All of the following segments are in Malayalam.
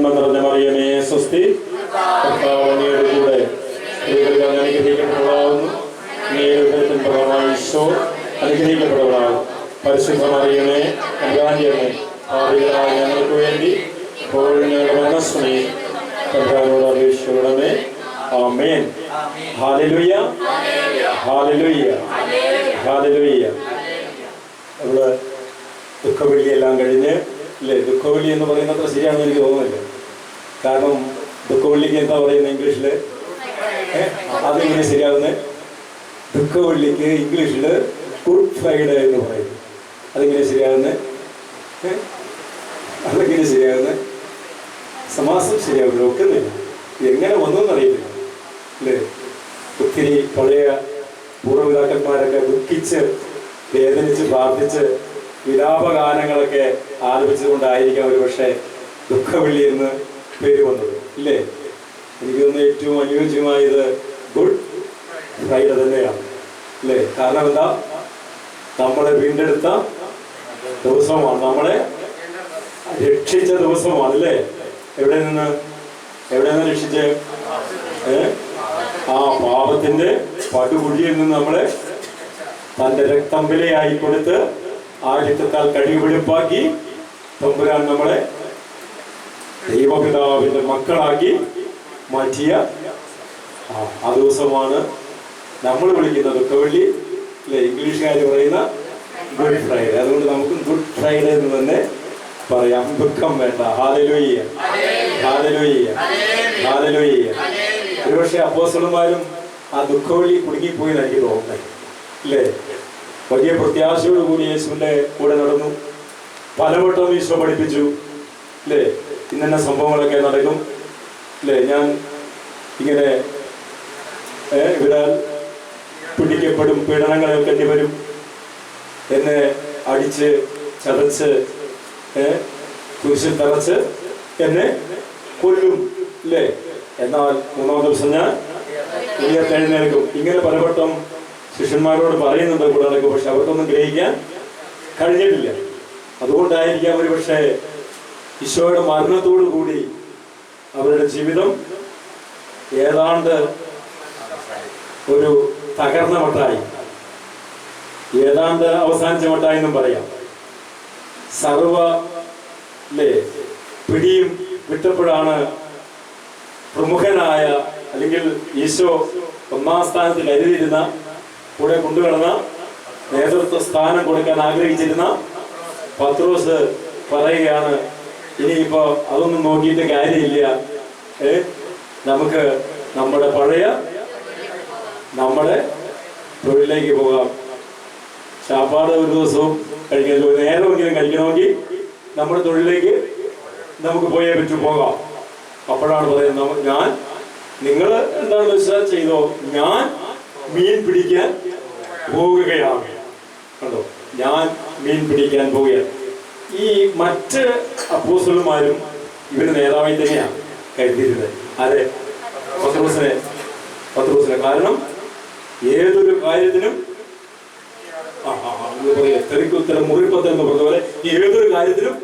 നന്മ നിറഞ്ഞ മറിയമേ സ്വസ്തി, കർത്താവ് അങ്ങയുടെ കൂടെ സ്ത്രീകളിൽ അങ്ങ് അനുഗ്രഹിക്കപ്പെട്ടവളാകുന്നു. അങ്ങയുടെ ഫലമായി ഈശോ അനുഗ്രഹിക്കപ്പെട്ടവളാകും. പരിശുദ്ധ മറിയമേ തമ്പുരാന്റിയമ്മേ, പാപികളായ ഞങ്ങൾക്ക് വേണ്ടി ഇപ്പോഴും ഞങ്ങളുടെ മരണസമയത്തും കർത്താവിനോട് അപേക്ഷിക്കണമേ. ആമേൻ. ഹല്ലേലൂയ, ഹല്ലേലൂയ, ഹല്ലേലൂയ. നമ്മള് ദുഃഖവെള്ളിയെല്ലാം കഴിഞ്ഞ് അല്ലേ? ദുഃഖവെള്ളി എന്ന് പറയുന്നത് അത്ര ശരിയാണെന്ന് എനിക്ക് തോന്നുന്നില്ല. കാരണം ദുഃഖവെള്ളിക്ക് എന്താ പറയുന്നത് ഇംഗ്ലീഷില്? അതിങ്ങനെ ശരിയാവുന്നത് ദുഃഖവെള്ളിക്ക് ഇംഗ്ലീഷില് ഗുഡ് ഫ്രൈഡേ എന്ന് പറയുന്നു. അതിങ്ങനെ ശരിയാവുന്നത്? അതെങ്ങനെ ശരിയാവുന്നത്? സമാസം ശരിയാവില്ല, ഒക്കുന്നില്ല. എങ്ങനെ വന്നോന്ന് അറിയത്തില്ല അല്ലേ? ഒത്തിരി പഴയ പൂർവ്വപിതാക്കന്മാരൊക്കെ ദുഃഖിച്ച് വേദനിച്ച് പ്രാർത്ഥിച്ച് വിലാപഗാനങ്ങളൊക്കെ ആലപിച്ചുകൊണ്ടായിരിക്കാം ഒരു പക്ഷേ ദുഃഖവെള്ളി എന്ന് പേര് വന്നത് ഇല്ലേ? എനിക്ക് തോന്നുന്നു ഏറ്റവും അനുയോജ്യമായത് ഗുഡ് ഫ്രൈഡേ തന്നെയാണ് അല്ലേ? കാരണം എന്താ? നമ്മളെ വീണ്ടെടുത്ത ദിവസമാണ്, നമ്മളെ രക്ഷിച്ച ദിവസമാണ് അല്ലേ? എവിടെ നിന്ന് രക്ഷിച്ച്? ആ പാപത്തിന്റെ പടുകുഴിയിൽ നിന്ന് നമ്മളെ തന്റെ രക്തം വിലയായി കൊടുത്ത് ആ രക്തത്താൽ കഴിവെടുപ്പാക്കി തമ്പുരാൻ നമ്മളെ ദൈവപിതാവിന്റെ മക്കളാക്കി മാറ്റിയ ആ ദിവസമാണ് നമ്മൾ വിളിക്കുന്ന ദുഃഖവെള്ളി അല്ലെ? ഇംഗ്ലീഷുകാർ പറയുന്ന ഗുഡ് ഫ്രൈഡേ. അതുകൊണ്ട് നമുക്ക് ഗുഡ് ഫ്രൈഡേ എന്ന് തന്നെ പറയാം. ദുഃഖം വേണ്ട. ഹല്ലേലൂയ, ഹല്ലേലൂയ, ഹല്ലേലൂയ. ഒരുപക്ഷെ അപ്പോസ്തലന്മാരും ആ ദുഃഖവെള്ളി കുടുങ്ങിപ്പോയെന്ന് എനിക്ക് തോന്നുന്നത് അല്ലേ? വലിയ പ്രത്യാശയോടുകൂടി യേശുവിന്റെ കൂടെ നടന്നു. പലവട്ടം ഈശോ പഠിപ്പിച്ചു അല്ലേ? ഇന്ന സംഭവങ്ങളൊക്കെ നടക്കും അല്ലേ? ഞാൻ ഇങ്ങനെ ഇവരാൽ പിടിക്കപ്പെടും, പീഡനങ്ങളൊക്കെ വരും, എന്നെ അടിച്ച് ചതച്ച് കുരിശിൽ തറച്ച് എന്നെ കൊല്ലും അല്ലേ? എന്നാൽ മൂന്നാം ദിവസം ഞാൻ ഉയർത്തെഴുന്നേൽക്കും. ഇങ്ങനെ പലവട്ടം ശിഷ്യന്മാരോട് പറയുന്നുണ്ട് കൂടെ നടക്കും. പക്ഷെ അവർക്കൊന്നും ഗ്രഹിക്കാൻ കഴിഞ്ഞിട്ടില്ല. അതുകൊണ്ടായിരിക്കാം ഒരു പക്ഷേ ഈശോയുടെ മരണത്തോടു കൂടി അവരുടെ ജീവിതം ഏതാണ്ട് ഒരു തകർന്ന മട്ടായി, ഏതാണ്ട് അവസാനിച്ച മട്ടായി എന്നും പറയാം. സർവ പിടിയും വിട്ടപ്പോഴാണ് പ്രമുഖനായ അല്ലെങ്കിൽ ഈശോ ഒന്നാം സ്ഥാനത്ത് കരുതിയിരുന്ന, കൂടെ കൊണ്ടുകിടന്ന, നേതൃത്വ സ്ഥാനം കൊടുക്കാൻ ആഗ്രഹിച്ചിരുന്ന പത്രോസ് പറയുകയാണ്, ഇനിയിപ്പോ അതൊന്നും നോക്കിയിട്ട് കാര്യമില്ല, നമുക്ക് നമ്മുടെ പഴയ തൊഴിലേക്ക് പോകാം. ചാപ്പാട് ഒരു ദിവസവും കഴിക്കാൻ നേരമെങ്കിലും കഴിക്കണമെങ്കിൽ നമ്മുടെ തൊഴിലേക്ക് നമുക്ക് പോയേ പറ്റൂ, പോകാം. അപ്പോഴാണ് പറയുന്നത്, നിങ്ങൾ എന്താണെന്ന് വെച്ചാൽ ചെയ്തോ, ഞാൻ മീൻ പിടിക്കാൻ പോവുകയാണ്. കണ്ടോ, ഞാൻ മീൻ പിടിക്കാൻ പോവുകയാണ്. ഈ മറ്റ് അപ്പോസ്തലന്മാരും ഇവര് നേതാവായി തന്നെയാണ് കരുതിയിരുന്നത്. അതെ, പത്രോസിനെ. കാരണം ഏതൊരു കാര്യത്തിനും തെറിക്കുത്തരം മുറിപ്പത്തരം എന്ന് പറഞ്ഞ പോലെ ഏതൊരു കാര്യത്തിനും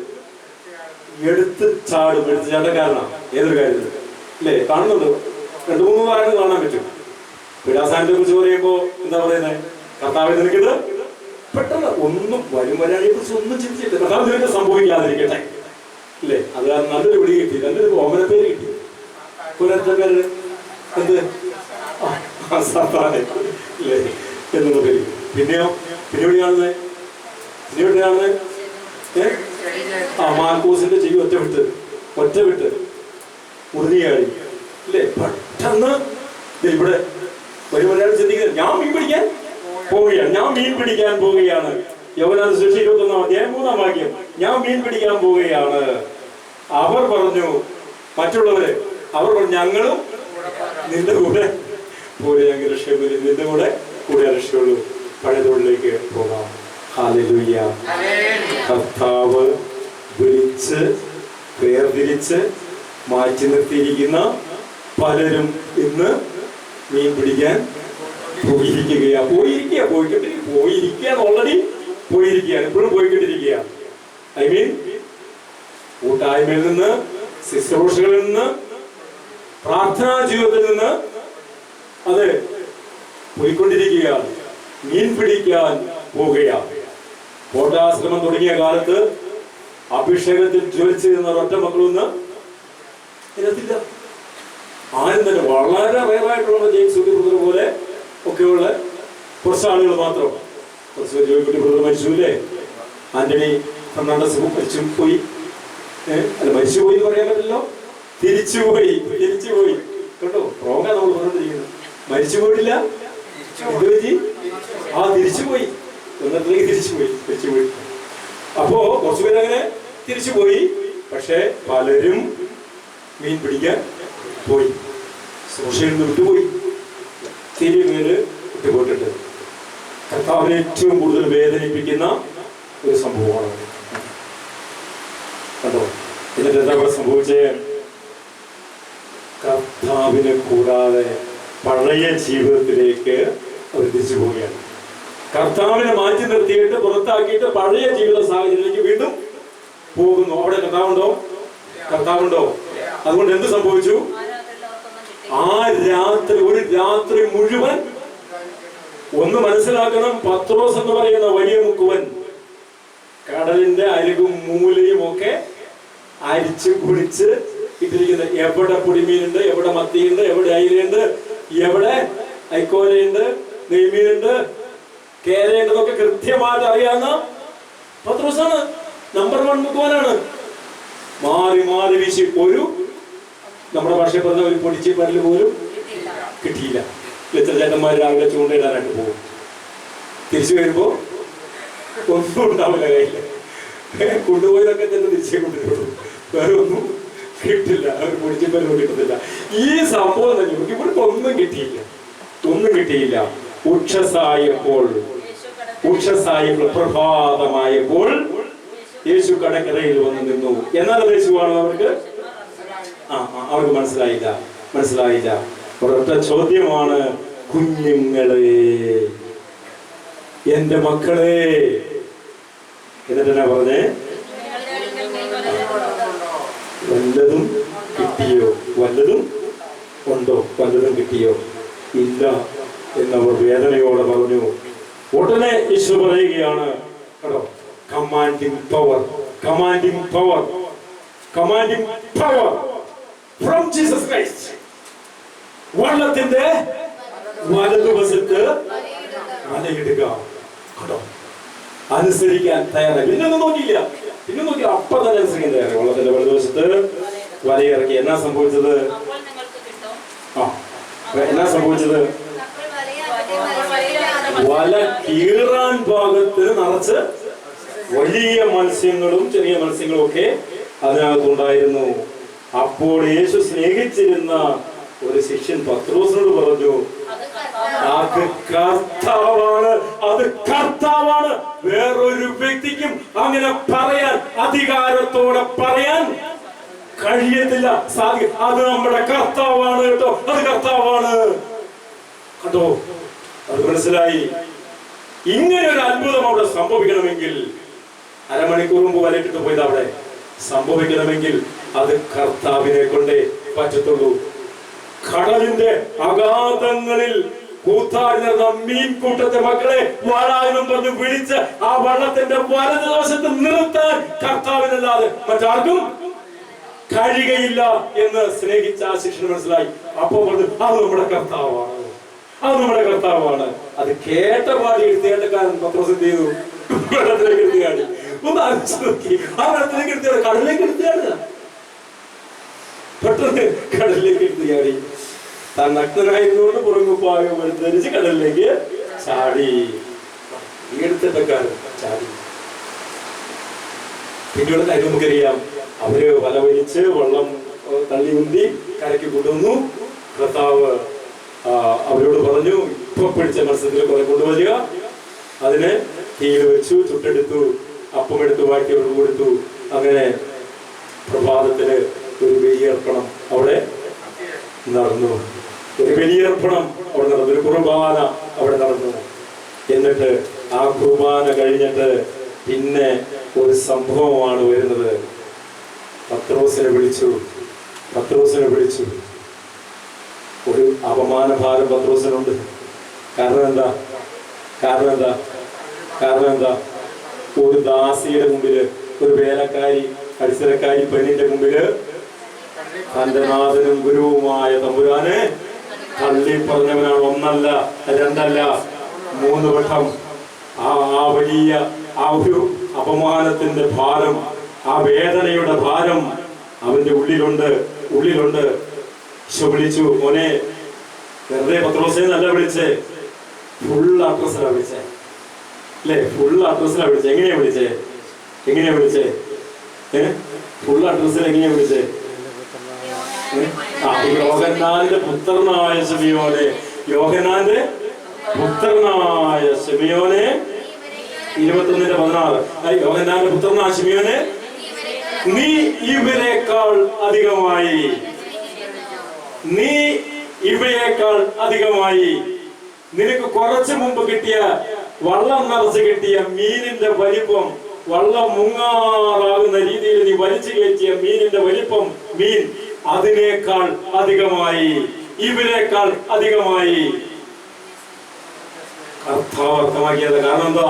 എടുത്ത് ചാട്ടക്കാരനാണ്. ഏതൊരു കാര്യത്തിലും അല്ലേ? കാണുന്നുണ്ട്, 2-3 കാര്യങ്ങൾ കാണാൻ പറ്റും. വിലാസാനത്തെ കുറിച്ച് പറയുമ്പോ എന്താ പറയുന്നത്? കർത്താവെ നിനക്കിത് പെട്ടെന്ന് ഒന്നും വരാനെ കുറിച്ച് ഒന്നും ചിന്തിച്ചിട്ട് കർത്താവ് നിനക്ക് സംഭവിക്കാതിരിക്കട്ടെ അല്ലേ? അത് നല്ലൊരു വിളി കിട്ടി, നല്ലൊരു ഓമന പേര് കിട്ടി. പുനർത്തക്കാര് എന്ത് അല്ലേ എന്നുള്ള പേര്. പിന്നെയോ പിന്നെവിടെയാണെന്ന് മാർക്കോസിന്റെ ചെവി ഒറ്റ വിട്ട് മുറിഞ്ഞാടി അല്ലേ? പെട്ടെന്ന് ഇവിടെ ഒരാൾ ചിന്തിക്കുന്നത്, ഞാൻ മീൻ പിടിക്കാൻ പോവുകയാണ്. യോഹന്നാൻ സുവിശേഷം 21-ാം അധ്യായം 3-ാം വാക്യം, ഞാൻ മീൻ പിടിക്കാൻ പോവുകയാണ്. അവർ പറഞ്ഞു, മറ്റുള്ളവര് അവർ പറഞ്ഞു, ഞങ്ങളും നിന്റെ കൂടെ പോലെ ഞങ്ങൾ രക്ഷപ്പെടും, നിന്റെ കൂടെ രക്ഷയുള്ളൂ, പഴയ തൊഴിലേക്ക് പോകാം. ഹല്ലേലൂയ. കർത്താവ് വിളിച്ച് വേർതിരിച്ച് മാറ്റി നിർത്തിയിരിക്കുന്ന പലരും ഇന്ന് മീൻ പിടിക്കാൻ പോയിരിക്കുകയാണ്. ഓൾറെഡി പോയിരിക്കുകയാണ്, ഇപ്പോഴും പോയിക്കൊണ്ടിരിക്കുകയാണ്. ഐ മീൻ കൂട്ടായ്മയിൽ നിന്ന് ശുശ്രൂഷകളിൽ നിന്ന്, പ്രാർത്ഥനാ ജീവിതത്തിൽ നിന്ന് അത് പോയിക്കൊണ്ടിരിക്കുകയാണ്. മീൻ പിടിക്കാൻ പോവുകയാണ്. കോട്ടാശ്രമം തുടങ്ങിയ കാലത്ത് അഭിഷേകത്തിൽ ജ്വലിച്ചു നിന്ന ഒറ്റ മക്കളൊന്ന് ഇതിനകത്തില്ല. ആരും തന്നെ വളരെ റയറായിട്ടുള്ള ജെയിംസ് ബ്രദർ പോലെ ഒക്കെയുള്ള കുറച്ച് ആളുകൾ മാത്രം. ജോയിക്കുട്ടി ബ്രദർ മരിച്ചുല്ലേ, ആന്റണി ഫെർണാണ്ടസ് മരിച്ചുപോയി. അല്ല, മരിച്ചുപോയി എന്ന് പറയാൻ പറ്റില്ലല്ലോ, തിരിച്ചുപോയി കേട്ടോ. റോങ്ങാ നമ്മൾ പറഞ്ഞിരിക്കുന്നത്. മരിച്ചു പോയിട്ടില്ല, തിരിച്ചുപോയി. ഒന്നത്തിലേക്ക് തിരിച്ചുപോയി. അപ്പോ കുറച്ചുപേര് അങ്ങനെ തിരിച്ചുപോയി. പക്ഷെ പലരും മീൻ പിടിക്കാൻ പോയി, സോഷ്യൽ നിന്ന് വിട്ടുപോയി. ഒത്തിരി പേര് വിട്ടുപോയിട്ടുണ്ട്. കർത്താവിനെ ഏറ്റവും കൂടുതൽ വേദനിപ്പിക്കുന്ന ഒരു സംഭവമാണ് കണ്ടോ. എന്നിട്ട് എന്താ ഇവിടെ സംഭവിച്ചേ? കർത്താവിനെ കൂടാതെ പഴയ ജീവിതത്തിലേക്ക് അവർ തിരിച്ചു പോവുകയാണ്. കർത്താവിനെ മാറ്റി നിർത്തിയിട്ട് പുറത്താക്കിയിട്ട് പഴയ ജീവിത സാഹചര്യത്തിലേക്ക് വീണ്ടും പോകുന്നു. അവിടെ കർത്താവുണ്ടോ? അതുകൊണ്ട് എന്ത് സംഭവിച്ചു? ഒരു രാത്രി മുഴുവൻ ഒന്ന് മനസ്സിലാക്കണം. പത്രോസ് എന്ന് പറയുന്ന വലിയ മുക്കുവൻ കടലിന്റെ അരികും മൂലയും ഒക്കെ അരിച്ച് കുടിച്ച് ഇട്ടിരിക്കുന്നത്. എവിടെ പൊടിമീനുണ്ട്, എവിടെ മത്തിയുണ്ട്, എവിടെ അയിലുണ്ട്, എവിടെ ഐക്കോലയുണ്ട്, നെയ്മീനുണ്ട്, കേരയുണ്ടെന്നൊക്കെ കൃത്യമായിട്ട് അറിയാവുന്ന പത്രോസാണ്. നമ്പർ 1 മുക്കുവനാണ്. മാറി വീശി ഒരു നമ്മുടെ ഭാഷ പറഞ്ഞ ഒരു പൊടിച്ച് പരല് പോലും കിട്ടിയില്ല. എത്ര ചേട്ടന്മാർ രാവിലെ ചൂണ്ടയിടാനായിട്ട് പോകും. തിരിച്ചു വരുമ്പോ ഒന്നും ഉണ്ടാവില്ല കയ്യില്. കൊണ്ടുപോയതൊക്കെ തന്നെ തിരിച്ചേ കൊണ്ടുവരുള്ളൂ. വേറെ ഒന്നും കിട്ടില്ല. അവർ പൊടിച്ച് പരലും കിട്ടത്തില്ല. ഈ സംഭവം തന്നെ ഇവർക്ക് ഒന്നും കിട്ടിയില്ല. ഉക്ഷസായപ്പോൾ പ്രഭാതമായപ്പോൾ യേശു കടക്കരയിൽ വന്ന് നിന്നു. എന്നാൽ യേശുവാണ് അവർക്ക് മനസ്സിലായില്ല. ഒരൊറ്റ ചോദ്യമാണ്, കുഞ്ഞുങ്ങളെ, എന്റെ മക്കളെ. എന്നിട്ട് എന്നാ പറഞ്ഞേ? വല്ലതും കിട്ടിയോ? വല്ലതും ഉണ്ടോ? വല്ലതും കിട്ടിയോ? ഇല്ല എന്നവർ വേദനയോടെ പറഞ്ഞു. ഉടനെ യേശു പറയുകയാണ് കേട്ടോ, commanding power from Jesus Christ. വള്ളത്തിന്റെ വലതുവശത്ത് വലയിടുക. കേട്ടോ, അനുസരിക്കാൻ തയ്യാറായി. പിന്നൊന്നും നോക്കിയില്ല. അപ്പം തന്നെ അനുസരിക്കാൻ തയ്യാറായി. വള്ളത്തിന്റെ വലതുവശത്ത് വലയിറക്കി. എന്നാ സംഭവിച്ചത്? വല കീറാൻ ഭാഗത്ത് നിറച്ച് വലിയ മത്സ്യങ്ങളും ചെറിയ മത്സ്യങ്ങളും ഒക്കെ അതിനകത്തുണ്ടായിരുന്നു. അപ്പോൾ യേശു സ്നേഹിച്ചിരുന്ന ഒരു ശിഷ്യൻ പത്രോസിനോട് പറഞ്ഞു, അത് കർത്താവാണ്. വേറൊരു വ്യക്തിക്കും അങ്ങനെ പറയാൻ, അധികാരത്തോടെ പറയാൻ കഴിയത്തില്ല. അത് നമ്മുടെ കർത്താവാണ് കേട്ടോ. അത് കർത്താവാണ് കേട്ടോ. അത് മനസ്സിലായി. ഇങ്ങനെ ഒരു അത്ഭുതം അവിടെ സംഭവിക്കണമെങ്കിൽ, അരമണിക്കൂർ മുമ്പ് വലയിട്ടിട്ട് പോയത് അവിടെ സംഭവിക്കണമെങ്കിൽ അത് കർത്താവിനെ കൊണ്ടേ പറ്റത്തുള്ളൂ. കടലിന്റെ അഗാധങ്ങളിൽ കൂത്താടിന മീൻകൂട്ടത്തെ മക്കളെ വാഴാനും പറഞ്ഞ് വിളിച്ച് ആ വള്ളത്തിന്റെ വലതുവശത്ത് നിർത്താൻ കർത്താവിനല്ലാതെ മറ്റാർക്കും കഴിയുകയില്ല എന്ന് സ്നേഹിച്ച ആ ശിഷ്യന് മനസ്സിലായി. അപ്പോ പറഞ്ഞു, അത് നമ്മുടെ കർത്താവാണ്. അത് കേട്ട പാടി എടുത്തേട്ടക്കാരൻ പത്രോസ് എന്ത് ചെയ്തു? വെള്ളത്തിലേക്ക് എടുത്തുകാടി. ഒന്ന് ആലോചിച്ച് നോക്കി. ആ വെള്ളത്തിലേക്ക് എടുത്തുകാടി, കടലിലേക്ക് എടുത്തുകാടി. പെട്ടെന്ന് കടലിലേക്ക് എടുത്തുകാടി. താൻ നഗ്നനായിരുന്നുകൊണ്ട് പുറങ്ങുപ്പായം ധരിച്ച് കടലിലേക്ക് ചാടി. എടുത്തേട്ടക്കാരൻ ചാടി. പിന്നീട് കാര്യം നമുക്കറിയാം. അവര് വല വലിച്ച് വെള്ളം തള്ളി ഉന്തി കരയ്ക്ക് കൊണ്ടുവന്നു. കർത്താവ് അവരോട് പറഞ്ഞു, ഇപ്പൊ പിടിച്ച മത്സ്യത്തിൽ കുറെ കൊണ്ടുവരിക. അതിനെ തീയിൽ വെച്ചു, ചുട്ടെടുത്തു, അപ്പമെടുത്ത് വാട്ടി അവർക്ക് കൊടുത്തു. അങ്ങനെ പ്രഭാതത്തില് ഒരു ബലിയർപ്പണം അവിടെ നടന്നു. ഒരു കുർബാന അവിടെ നടന്നു. എന്നിട്ട് ആ കുർബാന കഴിഞ്ഞിട്ട് പിന്നെ ഒരു സംഭവമാണ് വരുന്നത്. പത്രോസിനെ വിളിച്ചു. പത്രോസിനെ വിളിച്ചു. ഒരു അപമാനഭാരം പത്രോസിനുണ്ട്. കാരണം എന്താ? ഒരു ദാസിയുടെ മുമ്പില്, ഒരു വേലക്കാരി, പരിസരക്കാരി പെണ്ണിന്റെ മുമ്പില് തന്റെ നാഥനും ഗുരുവുമായ തമ്പുരാനെ തള്ളി പറഞ്ഞവനാണ്. ഒന്നല്ല, രണ്ടല്ല, 3 വട്ടം. ആ വലിയ ആ ഒരു അപമാനത്തിന്റെ ഭാരം, ആ വേദനയുടെ ഭാരം അവന്റെ ഉള്ളിലുണ്ട്. വിളിച്ചു, മോനെ, വെറുതെ പത്രോസേ നല്ല വിളിച്ചേ, ഫുൾ അഡ്രസ്സിലാ വിളിച്ചേ, അല്ലേ? ഫുൾ അഡ്രസ്സിലാ വിളിച്ചേ. എങ്ങനെയാ വിളിച്ചേ? ഫുൾ അഡ്രസ്സിൽ എങ്ങനെയാ വിളിച്ചേ? യോഹന്നാന്റെ പുത്രനായ ശിമയോനെ, 21:16. യോഹന്നാന്റെ പുത്രനായ ശിമയോനെ, നീ ഇവരെക്കാൾ അധികമായി നിനക്ക് കുറച്ചു മുമ്പ് കിട്ടിയ, വള്ളം നിറച്ച് കിട്ടിയ മീനിന്റെ വലിപ്പം, വള്ളം മുങ്ങാറാകുന്ന രീതിയിൽ നീ വലിച്ചു കയറ്റിയ മീനിന്റെ വലിപ്പം, മീൻ അതിനേക്കാൾ അധികമായി, ഇവരെക്കാൾ അധികമായി അർത്ഥമാക്കിയത്. കാരണം എന്താ?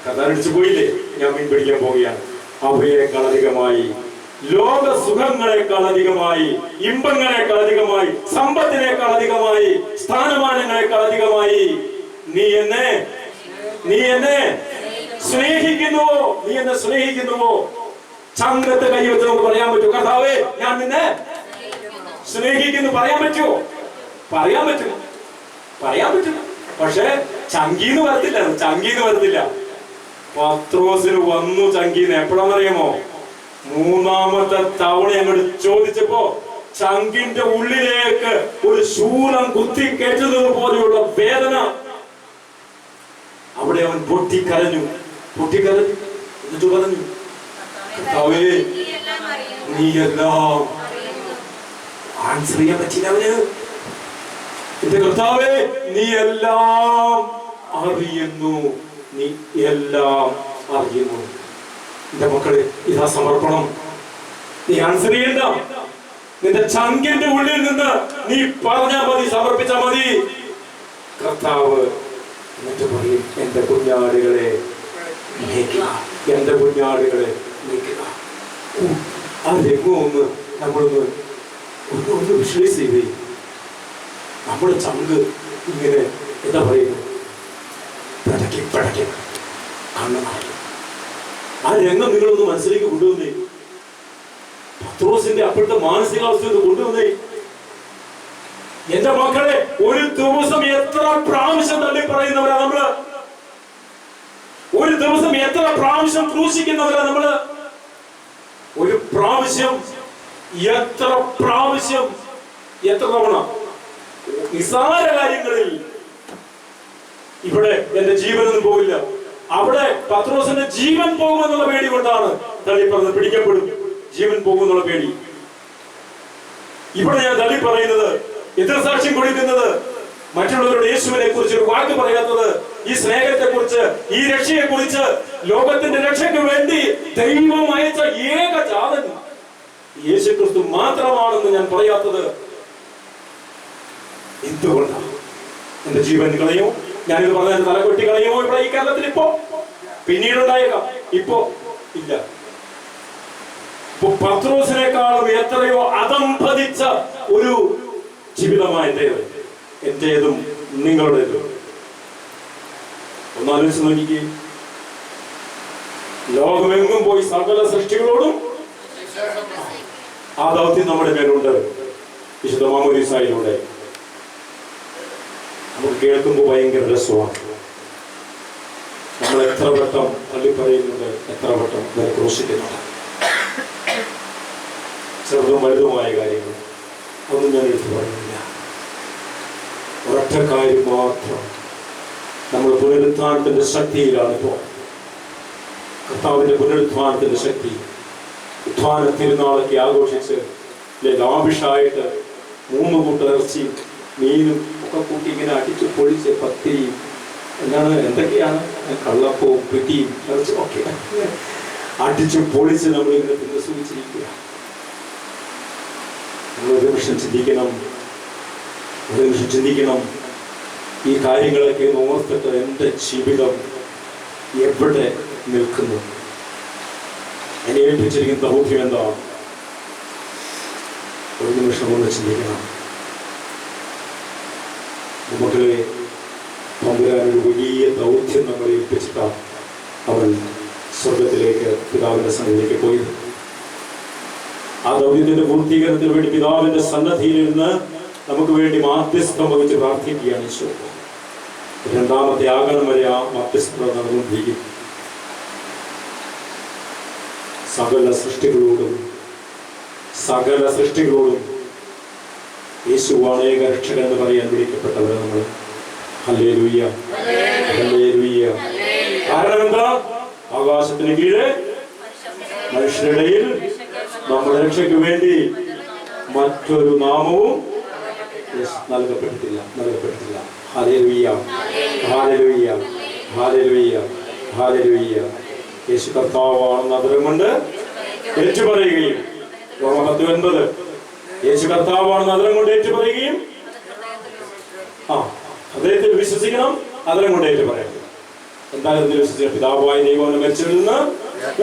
കഥടിച്ചു പോയില്ലേ? ഞാൻ മീൻ പിടിക്കാൻ പോവുകയാണ്. അവയേക്കാൾ അധികമായി, ലോക സുഖങ്ങളെക്കാൾ അധികമായി, ഇമ്പങ്ങളെക്കാൾ അധികമായി, സമ്പത്തിനേക്കാൾ അധികമായി, സ്ഥാനമാനങ്ങളെക്കാൾ അധികമായി നീ എന്നെ സ്നേഹിക്കുന്നുവോ? ചങ്കത്ത് കൈവച്ച് നമുക്ക് പറയാൻ പറ്റുമോ? കർത്താവേ, ഞാൻ നിന്നെ സ്നേഹിക്കുന്നു പറയാൻ പറ്റുമോ? പറയാൻ പറ്റില്ല. പക്ഷെ ചങ്കീന്ന് വരത്തില്ല. പത്രോസിന് വന്നു ചങ്കീന്ന്. എപ്പോഴാണെന്നറിയാമോ? 3ാമത്തെ തവണ അങ്ങോട്ട് ചോദിച്ചപ്പോ ചങ്കിന്റെ ഉള്ളിലേക്ക് ഒരു ശൂലം കുത്തി കയറ്റുന്നത് പോലെയുള്ള വേദന. അവിടെ അവൻ പൊട്ടിക്കരഞ്ഞു. എന്നിട്ട് പറഞ്ഞു, കർത്താവേ, നീ എല്ലാം ആൻസർ ചെയ്യാൻ പറ്റില്ല അവന്. എന്റെ കർത്താവേ, നീ എല്ലാം അറിയുന്നു. എന്റെ മക്കളെ, ഇതാ സമർപ്പണം. നീ ആൻസർ ചെയ്യണ്ട. നിന്റെ ചങ്കിന്റെ ഉള്ളിൽ നിന്ന് നീ പറഞ്ഞാൽ മതി, സമർപ്പിച്ചാൽ മതി. കർത്താവ് എന്നിട്ട് പറയും, എന്റെ കുഞ്ഞാടുകളെ നീക്കുക. ആ രംഗം നമ്മളൊന്ന് വിഷ്വലൈസ് ചെയ്തേ. നമ്മുടെ ചങ്ക് ഇങ്ങനെ എന്താ പറയുന്നത്, പടക്കി കണ്ണു നിറയും. ആ രംഗം നിങ്ങളൊന്ന് മനസ്സിലേക്ക് കൊണ്ടുവന്നേ. പത്രോസിന്റെ അപ്പോഴത്തെ മാനസികാവസ്ഥ കൊണ്ടുവന്നേ. എന്റെ മക്കളെ, ഒരു ദിവസം എത്ര പ്രാവശ്യം തള്ളി പറയുന്നവരാ നമ്മള്? ഒരു ദിവസം എത്ര പ്രാവശ്യം ക്രൂശിക്കുന്നവരാ നമ്മള്? ഒരു പ്രാവശ്യം എത്ര തവണ നിസാര കാര്യങ്ങളിൽ. ഇവിടെ എന്റെ ജീവനൊന്നും പോകില്ല, അവിടെ പത്രോസിന്റെ ജീവൻ പോകുമെന്നുള്ള പേടി കൊണ്ടാണ് തള്ളി പറഞ്ഞത്. പിടിക്കപ്പെടും, ജീവൻ പോകുമെന്നുള്ള പേടി. ഇവിടെ ഞാൻ തള്ളി പറയുന്നത്, എതിർസാക്ഷ്യം കൊടുക്കുന്നത്, മറ്റുള്ളവരുടെ യേശുവിനെ കുറിച്ച് ഒരു വാക്ക് പറയാത്തത്, ഈ സ്നേഹത്തെ കുറിച്ച്, ഈ രക്ഷയെ കുറിച്ച്, ലോകത്തിന്റെ രക്ഷയ്ക്ക് വേണ്ടി ദൈവം അയച്ച ഏകജാതൻ യേശുക്രിസ്തു മാത്രമാണെന്ന് ഞാൻ പറയാത്തത് എന്തുകൊണ്ടാണ്? എന്റെ ജീവൻ കളയുമോ? ഞാനിത് പറഞ്ഞ തലകൊട്ടി കളയുമോ ഇവിടെ ഈ കേരളത്തിൽ? ഇപ്പോ പിന്നീടുണ്ടായേക്കാം, ഇപ്പോ ഇല്ല. പത്രോസിനേക്കാളും എത്രയോ അധംപതിച്ച ഒരു ജീവിതമായ എന്റേതും നിങ്ങളുടേതും. ഒന്നാലോചിച്ച് നോക്കിക്കേ. ലോകമെങ്ങും പോയി സകല സൃഷ്ടികളോടും ആ ദൗത്യം നമ്മുടെ മേലുണ്ട്. വിശുദ്ധ മാമോദീസായിലൂടെ നമുക്ക് കേൾക്കുമ്പോൾ ഭയങ്കര രസമാണ്. നമ്മൾ എത്ര വട്ടം തള്ളിപ്പറയുന്നുണ്ട്, എത്ര വട്ടം ക്രൂശിക്കുന്നുണ്ട്. ചെറുതും വലുതുമായ കാര്യങ്ങൾ ഒന്നും ഞാൻ എടുത്തു പറയുന്നില്ല. ഒരൊറ്റ കാര്യം മാത്രം, നമ്മൾ പുനരുത്ഥാനത്തിന്റെ ശക്തിയിലാണ് ഇപ്പോൾ. കർത്താവിന്റെ പുനരുത്ഥാനത്തിന്റെ ശക്തി. ഉത്ഥാന തിരുനാളൊക്കെ ആഘോഷിച്ച് ലാവിഷായിട്ട് 3 കൂട്ടം ഇറച്ചിയും മീനും ഒക്കെ കൂട്ടി ഇങ്ങനെ അടിച്ച് പൊളിച്ച് പത്തിരിയും എന്തൊക്കെയാണ് കള്ളപ്പവും പിടിയും ഇറച്ചും ഒക്കെ അടിച്ച് പൊളിച്ച് നമ്മളിങ്ങനെ തിന്ന് സൂചിച്ചിരിക്കുക. നിങ്ങൾ ഒരു നിമിഷം ചിന്തിക്കണം, ഒരു നിമിഷം ചിന്തിക്കണം. ഈ കാര്യങ്ങളൊക്കെ ഓർത്തിട്ട് എൻ്റെ ജീവിതം എവിടെ നിൽക്കുന്നു? എന്നെ ഏൽപ്പിച്ചിരിക്കുന്ന ദൗത്യം എന്താണ്? ഒരു നിമിഷം ഒന്ന് ചിന്തിക്കണം. നമുക്ക് തമ്പുരാനൊരു വലിയ ദൗത്യം നമ്മളെ ഏൽപ്പിച്ചിട്ടാണ് അവൻ സ്വർഗത്തിലേക്ക് പിതാവിന്റെ സന്നിധിയിലേക്ക് പോയത്. ആ ദൗത്യത്തിന്റെ പൂർത്തീകരണത്തിന് വേണ്ടി പിതാവിന്റെ സന്നദ്ധിയിൽ നിന്ന് നമുക്ക് വേണ്ടി മാധ്യസ്ഥം വഹിച്ച് പ്രാർത്ഥിക്കുകയാണ് ഈശോ. രണ്ടാമത്തെ ആഗമനം വരെ ആ മാധ്യസ്ഥത നടന്നുകൊണ്ടിരിക്കും. സകല സൃഷ്ടികളോടും യേശുവാണ് ഏക രക്ഷകൻ എന്ന് പറയാൻ വിളിക്കപ്പെട്ടവരെ നമ്മൾ. Hallelujah, hallelujah. കാരണം എന്താ? ആകാശത്തിന് കീഴെ മനുഷ്യരുടെയിൽ നമ്മുടെ രക്ഷയ്ക്ക് വേണ്ടി മറ്റൊരു നാമവും നൽകപ്പെട്ടിട്ടില്ല. ഹല്ലേലൂയ, ഹല്ലേലൂയ, ഹല്ലേലൂയ, ഹല്ലേലൂയ. യേശു കർത്താവാണെന്ന് അതിരം കൊണ്ട് ഏറ്റുപറയുകയും, റോമ 10:9, യേശു കർത്താവാണെന്ന് അതിരം കൊണ്ട് ഏറ്റുപറയുകയും, ഹൃദയത്തിൽ വിശ്വസിക്കണം, അതിരം കൊണ്ട് ഏറ്റുപറയണം. എന്താ ഹൃദയത്തിൽ വിശ്വസിക്കണം? പിതാവായ ദൈവം മരിച്ചവരിൽ നിന്ന്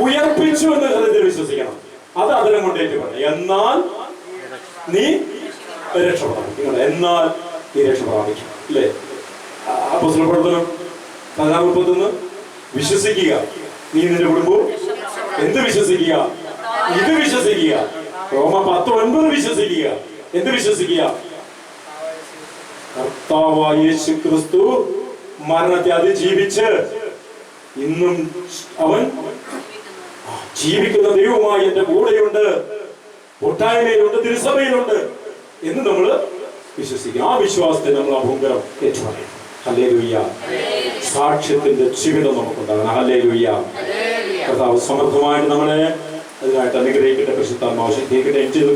ഉയർപ്പിച്ചു എന്ന് ഹൃദയത്തിൽ വിശ്വസിക്കണം. അത് അതിരം കൊണ്ട് ഏറ്റുപറയണം. എന്നാൽ നീ രക്ഷ പ്രാപിക്കണം. എന്നാൽ നീ രക്ഷ പ്രാപിക്കണം. അല്ലേ? അപ്പോസ്തല പ്രവർത്തനം 14:31 വിശ്വസിക്കുക, നീ നിന്റെ കുടുംബവും എന്ത് വിശ്വസിക്കുക? ഇത് വിശ്വസിക്കുക. റോമ 10:9 വിശ്വസിക്കുക. എന്ത് വിശ്വസിക്കുക? കർത്താവായ യേശു ക്രിസ്തു മരണത്തെ അതിജീവിച്ച് ഇന്നും അവൻ ജീവിക്കുന്ന ദൈവമായി എന്റെ കൂടെയുണ്ട്, ഒട്ടായ്മയിലുണ്ട്, തിരുസഭയിലുണ്ട് എന്ന് നമ്മൾ വിശ്വസിക്കുക. ആ വിശ്വാസത്തെ നമ്മൾ അഭൂങ്കരം ഏറ്റുപറയും. ഹല്ലേലൂയ. സാക്ഷ്യത്തിന്റെ ജീവിതം നമുക്കുണ്ടാകണം. ഹല്ലേലൂയ. കർത്താവ് സമർത്ഥമായിട്ട് നമ്മളെ അതിനായിട്ട് അനുഗ്രഹിക്കട്ടെ. പരിശുദ്ധാത്മാവ് ശക്തിയാക്കട്ടെ. ചെയ്തു